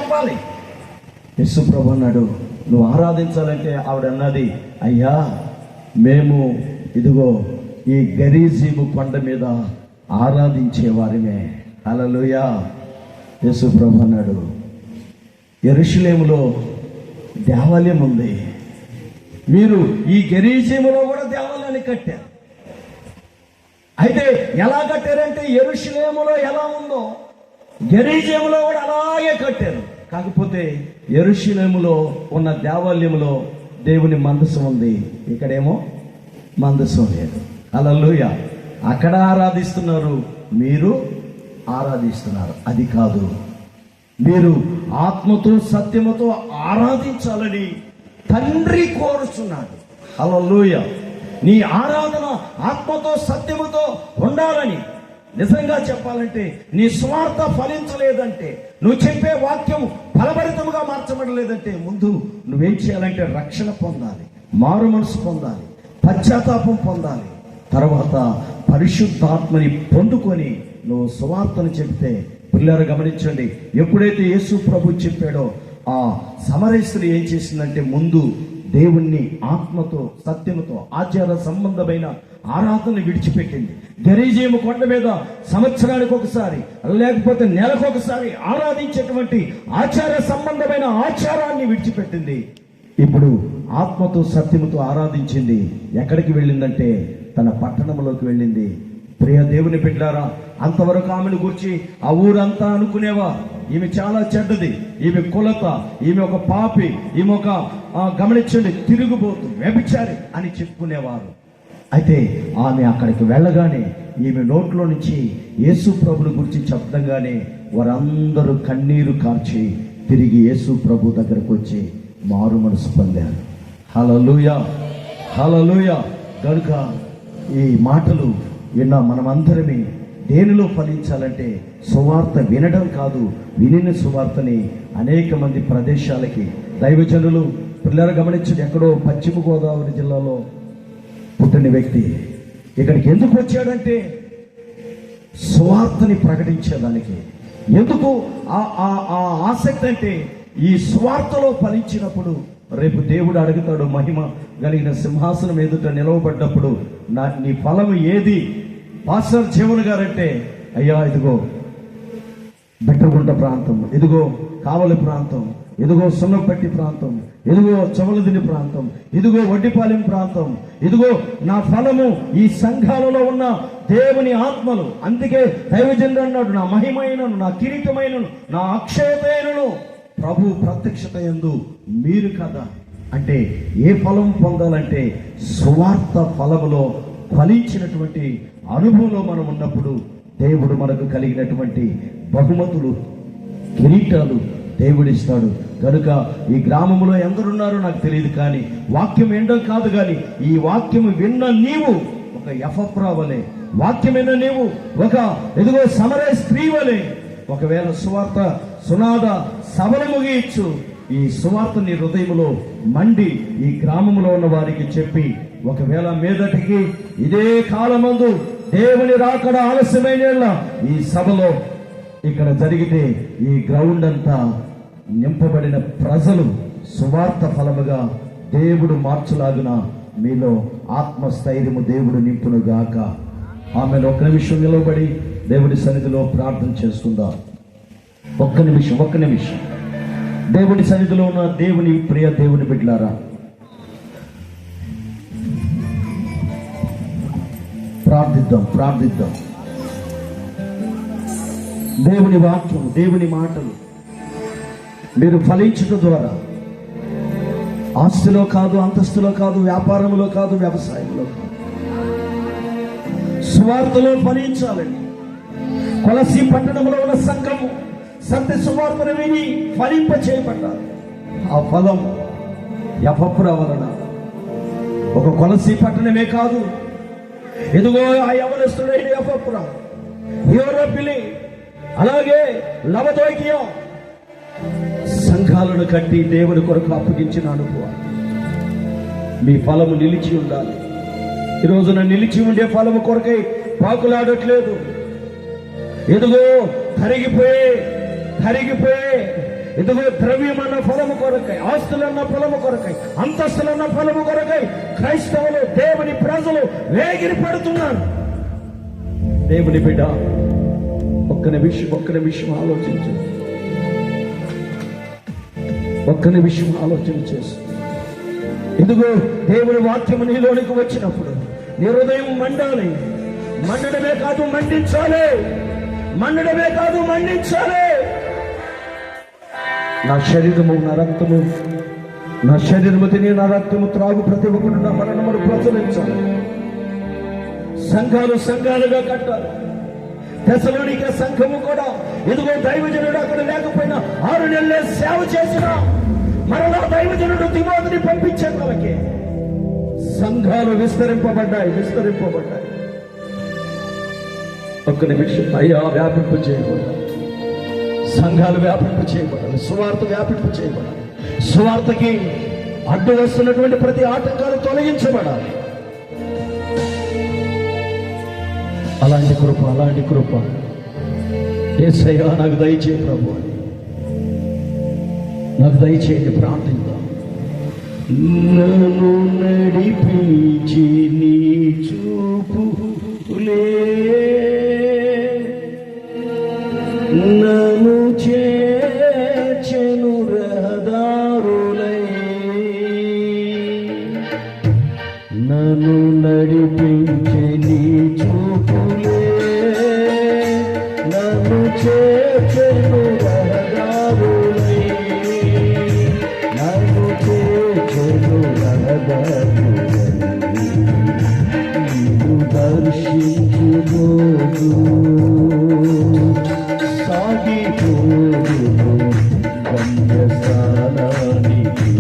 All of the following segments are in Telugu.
చెప్పాలి. యేసు ప్రభు అన్నాడు, నువ్వు ఆరాధించాలంటే ఆవిడ అన్నది, అయ్యా మేము ఇదిగో ఈ గరీజీము కొండ మీద ఆరాధించేవారిమే. హల్లెలూయా. యేసు ప్రభు అన్నాడు, యెరూషలేములో దేవాలయం ఉంది, మీరు ఈ గెరీజీములో కూడా దేవాలయాన్ని కట్టారు. అయితే ఎలా కట్టారంటే యెరూషలేములో ఎలా ఉందో గెరీజీములో కూడా అలాగే కట్టారు. కాకపోతే యెరూషలేములో ఉన్న దేవాలయంలో దేవుని మందసం ఉంది, ఇక్కడేమో మందసం లేదు. హల్లెలూయా. అక్కడ ఆరాధిస్తున్నారు, మీరు ఆరాధిస్తున్నారు. అది కాదు, మీరు ఆత్మతో సత్యముతో ఆరాధించాలని తండ్రి కోరుచున్నాడు. హల్లెలూయా. నీ ఆరాధన ఆత్మతో సత్యముతో ఉండాలని. నిజంగా చెప్పాలంటే నీ స్వార్థ ఫలించలేదంటే, నువ్వు చెప్పే వాక్యం ఫలభరితముగా మార్చబడలేదంటే, ముందు నువ్వేం చేయాలంటే రక్షణ పొందాలి, మారు మనసు పొందాలి, పశ్చాత్తాపం పొందాలి. తర్వాత పరిశుద్ధాత్మని పొందుకొని నువ్వు సువార్తను చెబితే, పిల్లలు గమనించండి, ఎప్పుడైతే యేసు ప్రభు చెప్పాడో ఆ సమరయ స్త్రీ ఏం చేసిందంటే ముందు దేవుణ్ణి ఆత్మతో సత్యముతో ఆచార సంబంధమైన ఆరాధన విడిచిపెట్టింది. గెరీజీము కొండ మీద సంవత్సరానికి ఒకసారి లేకపోతే నెలకొకసారి ఆరాధించేటువంటి ఆచార సంబంధమైన ఆచారాన్ని విడిచిపెట్టింది. ఇప్పుడు ఆత్మతో సత్యముతో ఆరాధించింది. ఎక్కడికి వెళ్ళిందంటే తన పట్టణంలోకి వెళ్ళింది. ప్రియ దేవుని బిడ్డారా, అంతవరకు ఆమెను గురించి ఆ ఊరంతా అనుకునేవా, ఈమె చాలా చెడ్డది, ఈమె కులత, ఈమె ఒక పాపి, ఈమె ఒక గమనించండి తిరుగుబోతు వ్యభిచారి అని చెప్పుకునేవారు. అయితే ఆమె అక్కడికి వెళ్ళగానే ఈమె నోట్లో నుంచి యేసు ప్రభుని గురించి చెప్పగానే వారందరూ కన్నీరు కార్చి తిరిగి యేసు ప్రభు దగ్గరకు వచ్చి మారు మనసు పొందారు. హల్లెలూయా, హల్లెలూయా. కనుక ఈ మాటలు విన్న మనమందరమే దేనిలో ఫలించాలంటే సువార్త వినడం కాదు, వినిన సువార్తని అనేక మంది ప్రదేశాలకి దైవజనులు పిల్లలు గమనించండి. ఎక్కడో పశ్చిమ గోదావరి జిల్లాలో పుట్టిన వ్యక్తి ఇక్కడికి ఎందుకు వచ్చాడంటే సువార్తని ప్రకటించేదానికి. ఎందుకు ఆ ఆసక్తి అంటే ఈ సువార్తలో ఫలించినప్పుడు రేపు దేవుడు అడుగుతాడు, మహిమ కలిగిన సింహాసనం ఎదుట నిలవబడ్డప్పుడు నీ ఫలం ఏది? పాస్టర్ జీవన్ గారంటే, అయ్యా ఇదిగో బెట్టగుంట ప్రాంతం, ఇదిగో కావలి ప్రాంతం, ఇదిగో సున్నపట్టి ప్రాంతం, ఇదిగో చవలదిని ప్రాంతం, ఇదిగో వడ్డిపాలెం ప్రాంతం, ఇదిగో నా ఫలము ఈ సంఘాలలో ఉన్న దేవుని ఆత్మలు. అందుకే దైవజనుడు అన్నాడు, నా మహిమైనను, నా కిరీటమైనను, నా అక్షయతైనను ప్రభు ప్రత్యక్షత యందు మీరు కదా. అంటే ఏ ఫలం పొందాలంటే సువార్త ఫలములో ఫలించినటువంటి అనుభవంలో మనం ఉన్నప్పుడు దేవుడు మనకు కలిగినటువంటి బహుమతులు, కిరీటాలు దేవుడిస్తాడు. కనుక ఈ గ్రామంలో ఎందరున్నారో నాకు తెలియదు, కానీ వాక్యం వినడం కాదు, కానీ ఈ వాక్యం విన్న నీవు ఒక ఎఫ్రా వలె, వాక్యం విన్న నీవు ఒక ఎదుగో సమరయ స్త్రీ వలె ఒకవేళ సువార్త సునాద సభలు ముగియచ్చు, ఈ సువార్త నీ హృదయంలో మండి ఈ గ్రామంలో ఉన్న వారికి చెప్పి, ఒకవేళ మీదటికి ఇదే కాలమందు దేవుని రాకడ ఆలస్యమైన ఈ సభలో ఇక్కడ జరిగితే ఈ గ్రౌండ్ అంతా నింపబడిన ప్రజలు సువార్త ఫలముగా దేవుడు మార్చులాగున మీలో ఆత్మస్థైర్యము దేవుడు నింపునుగాక. ఆమెను ఒక్క నిమిషం నిలబడి దేవుడి సన్నిధిలో ప్రార్థన చేసుకుందాం. ఒక్క నిమిషం దేవుడి సన్నిధిలో ఉన్న దేవుని ప్రియ దేవుని బిడ్డలారా, ప్రార్థిద్దాం. దేవుని వాక్యం, దేవుని మాటలు మీరు ఫలించడం ద్వారా ఆస్తిలో కాదు, అంతస్తులో కాదు, వ్యాపారంలో కాదు, వ్యవసాయంలో కాదు, సువార్తలో ఫలించాలని కొలసి పట్టణంలో ఉన్న సంఘము సత్య సువార్తను విని ఫలింప చేయబడ్డారు. ఆ ఫలం ఎఫ్రా వలన ఒక కొలసి పట్టణమే కాదు, ఎదుగో ఆ యవనస్తుడైన ఎఫ్రా, యూరోపిలి, అలాగే లవదోకియా సంఘాలను కట్టి దేవుని కొరకు అప్పగించిన అనుభవం. మీ ఫలము నిలిచి ఉండాలి. ఈ రోజున నిలిచి ఉండే ఫలము కొరకై పాకులాడట్లేదు. ఎదుగో కరిగిపోయే ఇదిగో ద్రవ్యమన్న ఫలము కొరకై, ఆస్తులన్న ఫలము కొరకై, అంతస్తులన్న ఫలము కొరకై క్రైస్తవులు, దేవుని ప్రజలు వేగిరి పడుతున్నారు. దేవుని బిడ్డ, ఒక్క నిమిషం ఆలోచించు. ఒక్క నిమిషం ఆలోచన చేసి, ఇదిగో దేవుని వాక్యము నీలోనికి వచ్చినప్పుడు నీ హృదయం మండాలి. మండడమే కాదు మండించాలి. మండడమే కాదు మండించాలి. నా శరీరము నా రక్తము, నా శరీరము తిని నా రక్తము త్రాగు ప్రతి ఒక్కరు నా మరణమును ప్రచురించాలి. సంఘాలుగా కట్టాలి. తెసలోనిక సంఘము కూడా ఇదిగో దైవజనుడు అక్కడ లేకపోయినా 6 నెలలే సేవ చేసిన మరలా దైవజనుడు తిమోతిని పంపించే వాళ్ళకి సంఘాలు విస్తరింపబడ్డాయి. ఒక్క నిమిషం అయ్యా, వ్యాపింపు చేయబడాలి. సంఘాలు వ్యాపింపు చేయబడాలి. సువార్త వ్యాపింపు చేయబడాలి. సువార్తకి అడ్డు వస్తున్నటువంటి ప్రతి ఆటంకాలు తొలగించబడాలి. అలాంటి కృప యేసయ్యా నాకు దయచేయి ప్రభు, నాకు దయచేయండి. ప్రార్థిద్దాం. నన్ను నడిపించి నీ చూపులే నన్ను చేర్చెను రహదారులై, నన్ను నడిపించి నీ చూపులే నన్ను చేర్చెను రహదారులై, నన్ను చేర్చెను రహదారులై. నీవు దర్శించుకోదు సాగిపోదు గమ్యస్థానానికి,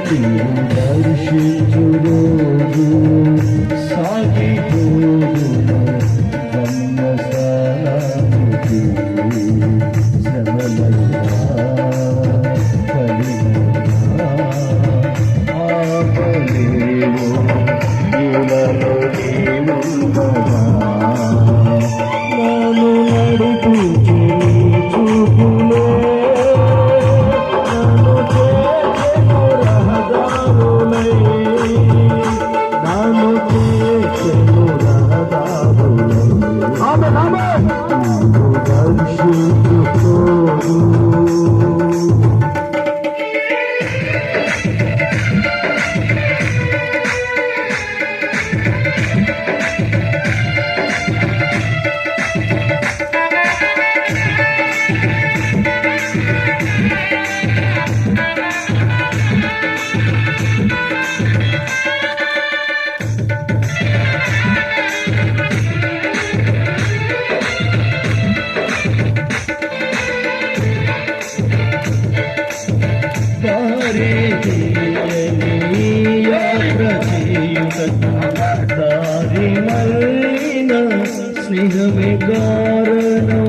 నీవు దర్శించుకోదు సాగిపోదు గమ్యస్థానానికి. శ్రమలైనా కలిగినా ఆపలేవు నీలలో నీవుండగా, నన్ను నడిపించు చూపులే నన్ను చేర్చెను రహదారులై, నన్ను చేర్చెను రహదారులై. నీవు దర్శించుకోదు దారి మళ్ళిన స్నేహమే కారణం,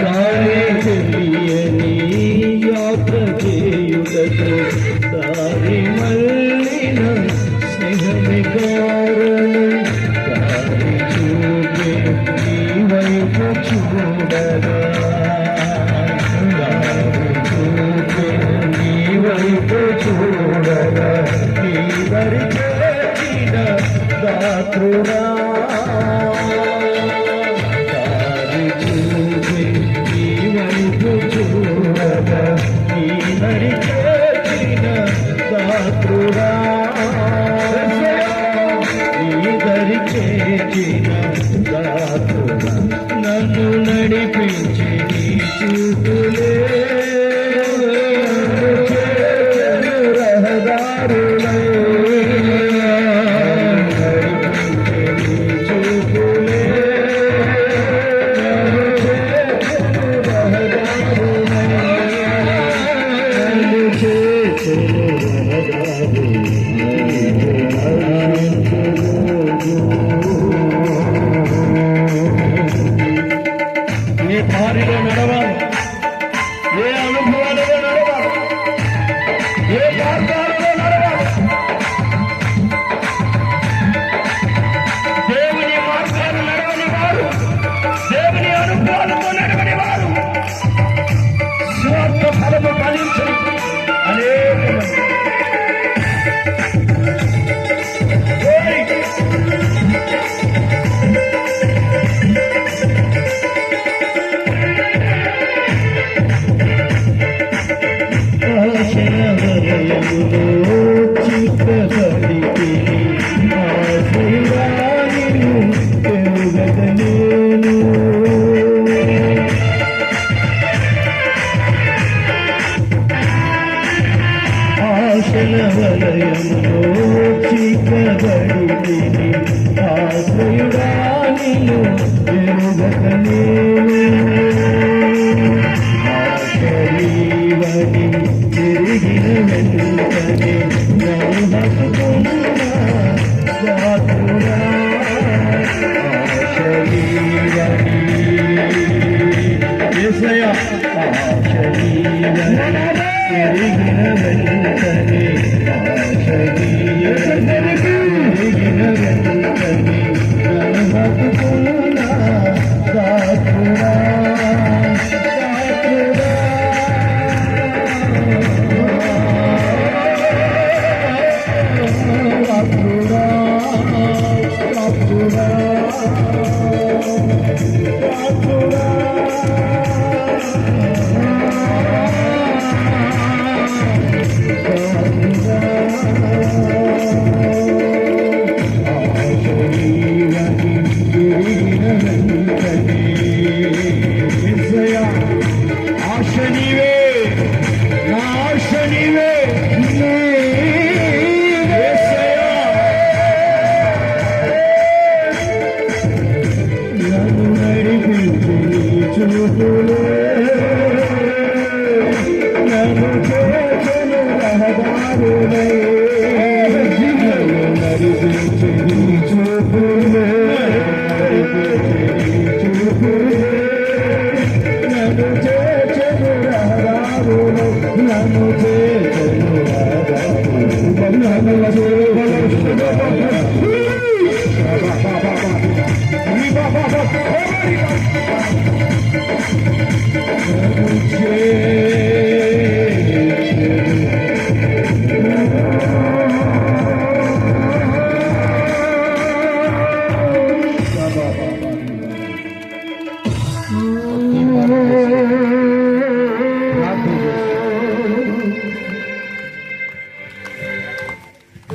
దారి తెలియని యాత్ర చేయుటకు దారి మళ్ళిన స్నేహమే కారణం. దారి చూపే నీ వైపు చూడగా, చూడగా నీ దరి చేసిన దాత్రుడా, దారి చూపి నీ వైపు చూడగా నీ దరి చేసిన దాత్రుడా, నీ దరి చేసిన దాత్రుడా, నన్ను నడిపించి నీ చూపులే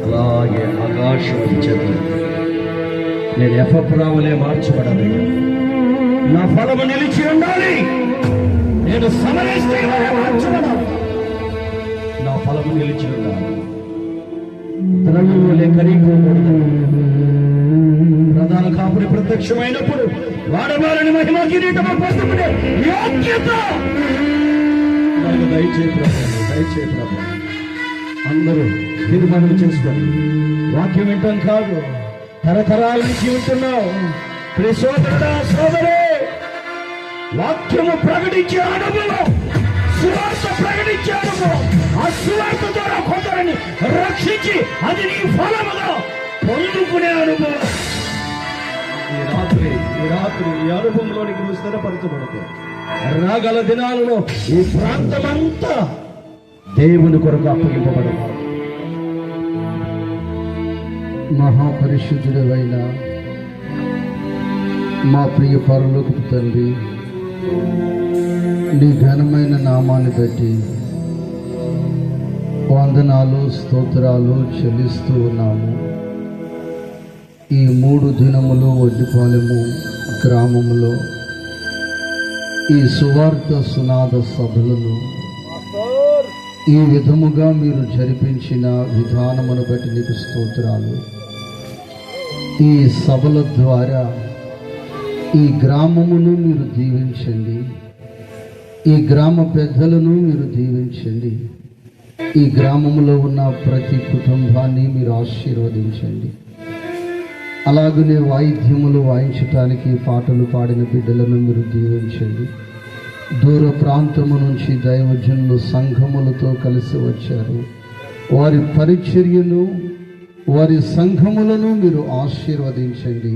అలాగే ఆకాశం ఇచ్చేది నేను ఎఫ్రావలే మార్చబడాలి. నా ఫలము నిలిచి ఉండాలి. నేను సమరస్తేనే మార్చబడాలి. నా ఫలము నిలిచి ఉండాలి. ద్రవ్యములే కరిగిపోకూడదు. ప్రధాన కాపురి ప్రత్యక్షమైనప్పుడు వాడవారిని మహిమ కిరీటము పొందుకునే యోగ్యత దయచేయి ప్రభు. అందరూ తీర్మానం చేసుకోండి. వాక్యం వింటాం కాదు, తరతరాల నుంచి వింటున్నావు. ప్రియ సోదరుడా, సోదరే, వాక్యము ప్రకటించే అనుభవం, సువార్త ప్రకటించే అనుభవం, ఆ సువార్త ద్వారా కొందరిని రక్షించి అది నీ ఫలముగా పొందుకునే అనుభవం. ఈ రాత్రి ఈ అనుభవంలోనికి నువ్వు స్థిరపరచబడతావు. రాగల దినాలలో ఈ ప్రాంతమంతా దేవుని కొరకు అప్పగింపబడతారు. మహాపరిశుద్ధుడైన మా ప్రియ పరలోకపు తండ్రి, నీ ఘనమైన నామాన్ని బట్టి వందనాలు స్తోత్రాలు చెల్లిస్తూ ఉన్నాము. ఈ 3 దినములు వడ్డిపాలెము గ్రామములో ఈ సువార్త సునాద సభలను ఈ విధముగా మీరు జరిపించిన విధానమును బట్టి నీకు స్తోత్రాలు. ఈ సభల ద్వారా ఈ గ్రామమును మీరు దీవించండి. ఈ గ్రామ పెద్దలను మీరు దీవించండి. ఈ గ్రామములో ఉన్న ప్రతి కుటుంబాన్ని మీరు ఆశీర్వదించండి. అలాగనే వాయిద్యములు వాయించటానికి పాటలు పాడిన బిడ్డలను మీరు దీవించండి. దూర ప్రాంతము నుంచి దైవజనులు సంఘములతో కలిసి వచ్చారు. వారి పరిచర్యను, వారి సంఘములను మీరు ఆశీర్వదించండి.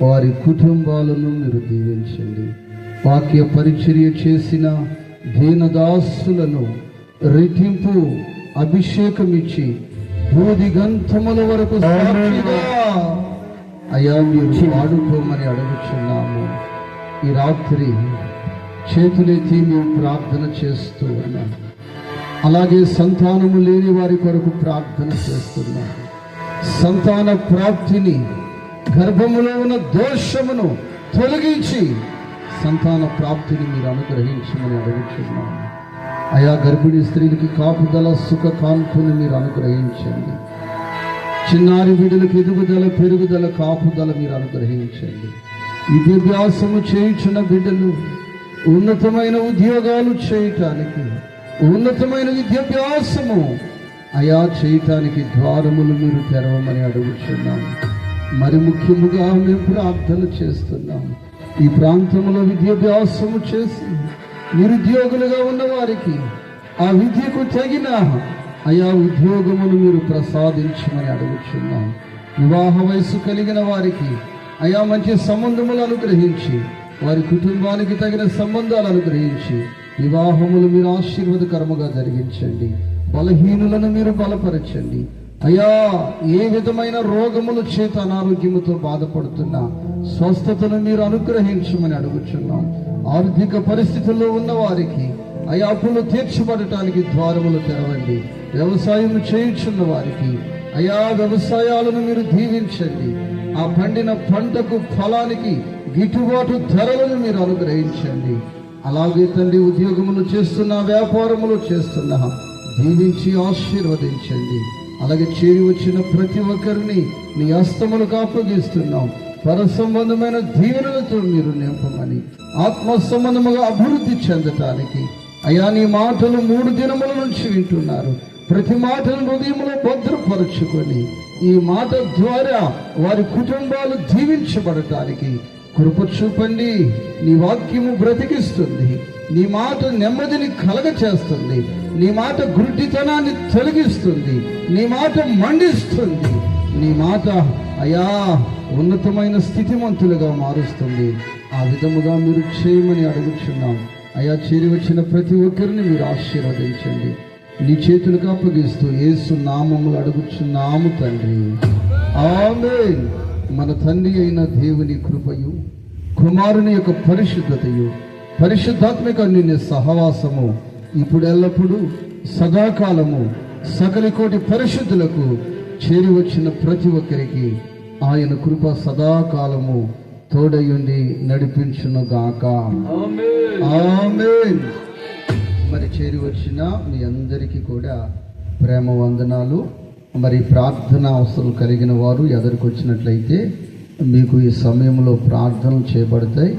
వారి కుటుంబాలను మీరు దీవించండి. వాక్య పరిచర్య చేసిన దీనదాసులను రెట్టింపు అభిషేకం ఇచ్చి బోధిగంతముల వరకు సాక్షిగా అయ్యా మీరు వాడుకోమని అడుగుచున్నాము. ఈ రాత్రి చేతులెత్తి మేము ప్రార్థన చేస్తూ ఉన్నాం. అలాగే సంతానము లేని వారి కొరకు ప్రార్థన చేస్తున్నాం. సంతాన ప్రాప్తిని, గర్భములో ఉన్న దోషమును తొలగించి సంతాన ప్రాప్తిని మీరు అనుగ్రహించమని అడుగుచున్నాము. అయా గర్భిణీ స్త్రీలకి కాపుదల, సుఖ కాంతుని మీరు అనుగ్రహించండి. చిన్నారి బిడ్డలకు ఎదుగుదల, పెరుగుదల, కాపుదల మీరు అనుగ్రహించండి. విద్యాభ్యాసము చేయుచున్న బిడ్డలు ఉన్నతమైన ఉద్యోగాలు చేయటానికి, ఉన్నతమైన విద్యాభ్యాసము అయా చేయటానికి ద్వారములు మీరు తెరవమని అడుగుతున్నాము. మరి ముఖ్యముగా మేము ప్రార్థన చేస్తున్నాము, ఈ ప్రాంతంలో విద్యాభ్యాసము చేసి నిరుద్యోగులుగా ఉన్న వారికి ఆ విద్యకు తగిన అయా ఉద్యోగమును మీరు ప్రసాదించమని అడుగుతున్నాము. వివాహ వయసు కలిగిన వారికి అయా మంచి సంబంధములు అనుగ్రహించి, వారి కుటుంబానికి తగిన సంబంధాలు అనుగ్రహించి వివాహములు మీరు ఆశీర్వాదకరముగా జరిగించండి. బలహీనులను మీరు బలపరచండి అయా. ఏ విధమైన రోగముల చేత అనారోగ్యముతో బాధపడుతున్నా స్వస్థతను మీరు అనుగ్రహించమని అడుగుచున్నాం. ఆర్థిక పరిస్థితుల్లో ఉన్న వారికి అయా అప్పులు తీర్చబడటానికి ద్వారములు తెరవండి. వ్యవసాయం చేయుచున్న వారికి అయా వ్యవసాయాలను మీరు దీవించండి. ఆ పండిన పంటకు ఫలానికి గిట్టుబాటు ధరలను మీరు అనుగ్రహించండి. అలాగే తండ్రి ఉద్యోగములు చేస్తున్నా, వ్యాపారములు చేస్తున్నా దీవించి ఆశీర్వదించండి. అలాగే చేరి వచ్చిన ప్రతి ఒక్కరిని నీ హస్తములకు అప్పగిస్తున్నాం. పర సంబంధమైన దీవెనలతో మీరు నింపమని, ఆత్మ సంబంధముగా అభివృద్ధి చెందటానికి అయా నీ మాటలు 3 దినముల నుంచి వింటున్నారు. ప్రతి మాటను హృదయంలో భద్రపరుచుకొని ఈ మాట ద్వారా వారి కుటుంబాలు దీవించబడటానికి కృప చూపండి. నీ వాక్యము బ్రతికిస్తుంది, నీ మాట నెమ్మదిని కలగ చేస్తుంది, నీ మాట గుడ్డితనాన్ని తొలగిస్తుంది, నీ మాట మండిస్తుంది, నీ మాట అయా ఉన్నతమైన స్థితిమంతులుగా మారుస్తుంది. ఆ విధముగా మీరు చేయమని అడుగుచున్నాం అయా. చేరి వచ్చిన ప్రతి ఒక్కరిని మీరు ఆశీర్వదించండి. నీ చేతులకు అప్పగిస్తూ యేసు నామములు అడుగుచున్నాము తండ్రి, ఆమేన్. మన తండ్రి అయిన దేవుని కృపయు, కుమారుని యొక్క పరిశుద్ధతయు, పరిశుద్ధాత్మిక నిన్ను సహవాసము ఇప్పుడు ఎల్లప్పుడూ సదాకాలము సకల కోటి పరిశుద్ధులకు చేరి వచ్చిన ప్రతి ఒక్కరికి ఆయన కృప సదాకాలము తోడయుండి నడిపించును గాక. ఆమేన్. మరి చేరి వచ్చిన మీ అందరికీ కూడా ప్రేమ వందనాలు. మరి ప్రార్థన అవసరం కలిగిన వారు ఎదురుకు వచ్చినట్లయితే మీకు ఈ సమయంలో ప్రార్థనలు చేయబడతాయి.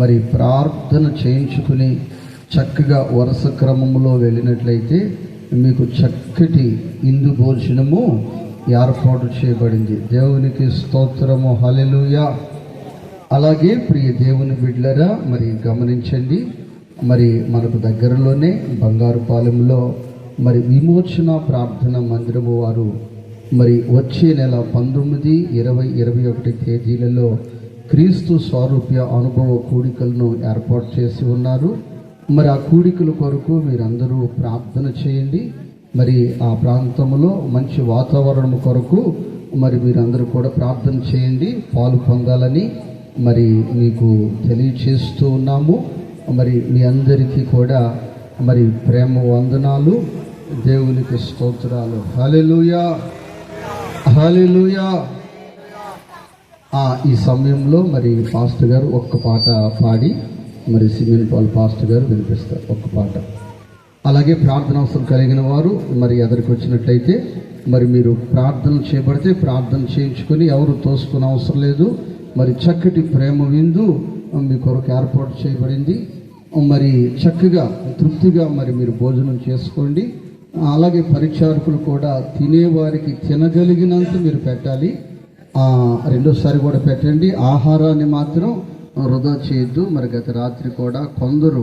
మరి ప్రార్థన చేయించుకుని చక్కగా వరుస క్రమంలో వెళ్ళినట్లయితే మీకు చక్కటి ఇందు భోజనము ఏర్పాటు చేయబడింది. దేవునికి స్తోత్రము, హల్లెలూయా. అలాగే ప్రియ దేవుని బిడ్డలారా, మరి గమనించండి, మరి మనకు దగ్గరలోనే బంగారుపాలెంలో మరి విమోచన ప్రార్థన మందిరము వారు మరి వచ్చే నెల 19, 20, 21 తేదీలలో క్రీస్తు స్వరూప్య అనుభవ కూడికలను ఏర్పాటు చేసి ఉన్నారు. మరి ఆ కూడికల కొరకు మీరందరూ ప్రార్థన చేయండి. మరి ఆ ప్రాంతంలో మంచి వాతావరణం కొరకు మరి మీరందరూ కూడా ప్రార్థన చేయండి, పాలు పొందాలని మరి మీకు తెలియచేస్తూ ఉన్నాము. మరి మీ అందరికీ కూడా మరి ప్రేమ వందనాలు, దేవునికి స్తోత్రాలు. హల్లెలూయా, హల్లెలూయా. ఈ సమయంలో మరి పాస్టర్ గారు ఒక్క పాట పాడి మరి సిమెన్ పాల్ పాస్టర్ గారు వినిపిస్తారు ఒక్క పాట. అలాగే ప్రార్థన అవసరం కలిగిన వారు మరి ఎదురుకు వచ్చినట్లయితే మరి మీరు ప్రార్థన చేయబడితే ప్రార్థన చేయించుకొని ఎవరు తోసుకునే అవసరం లేదు. మరి చక్కటి ప్రేమ విందు మీ కొరకు ఏర్పాటు చేయబడింది. మరి చక్కగా తృప్తిగా మరి మీరు భోజనం చేసుకోండి. అలాగే పరిచారకులు కూడా తినేవారికి తినగలిగినంత మీరు పెట్టాలి. రెండోసారి కూడా పెట్టండి. ఆహారాన్ని మాత్రం వృధా చేయొద్దు. మరి గత రాత్రి కూడా కొందరు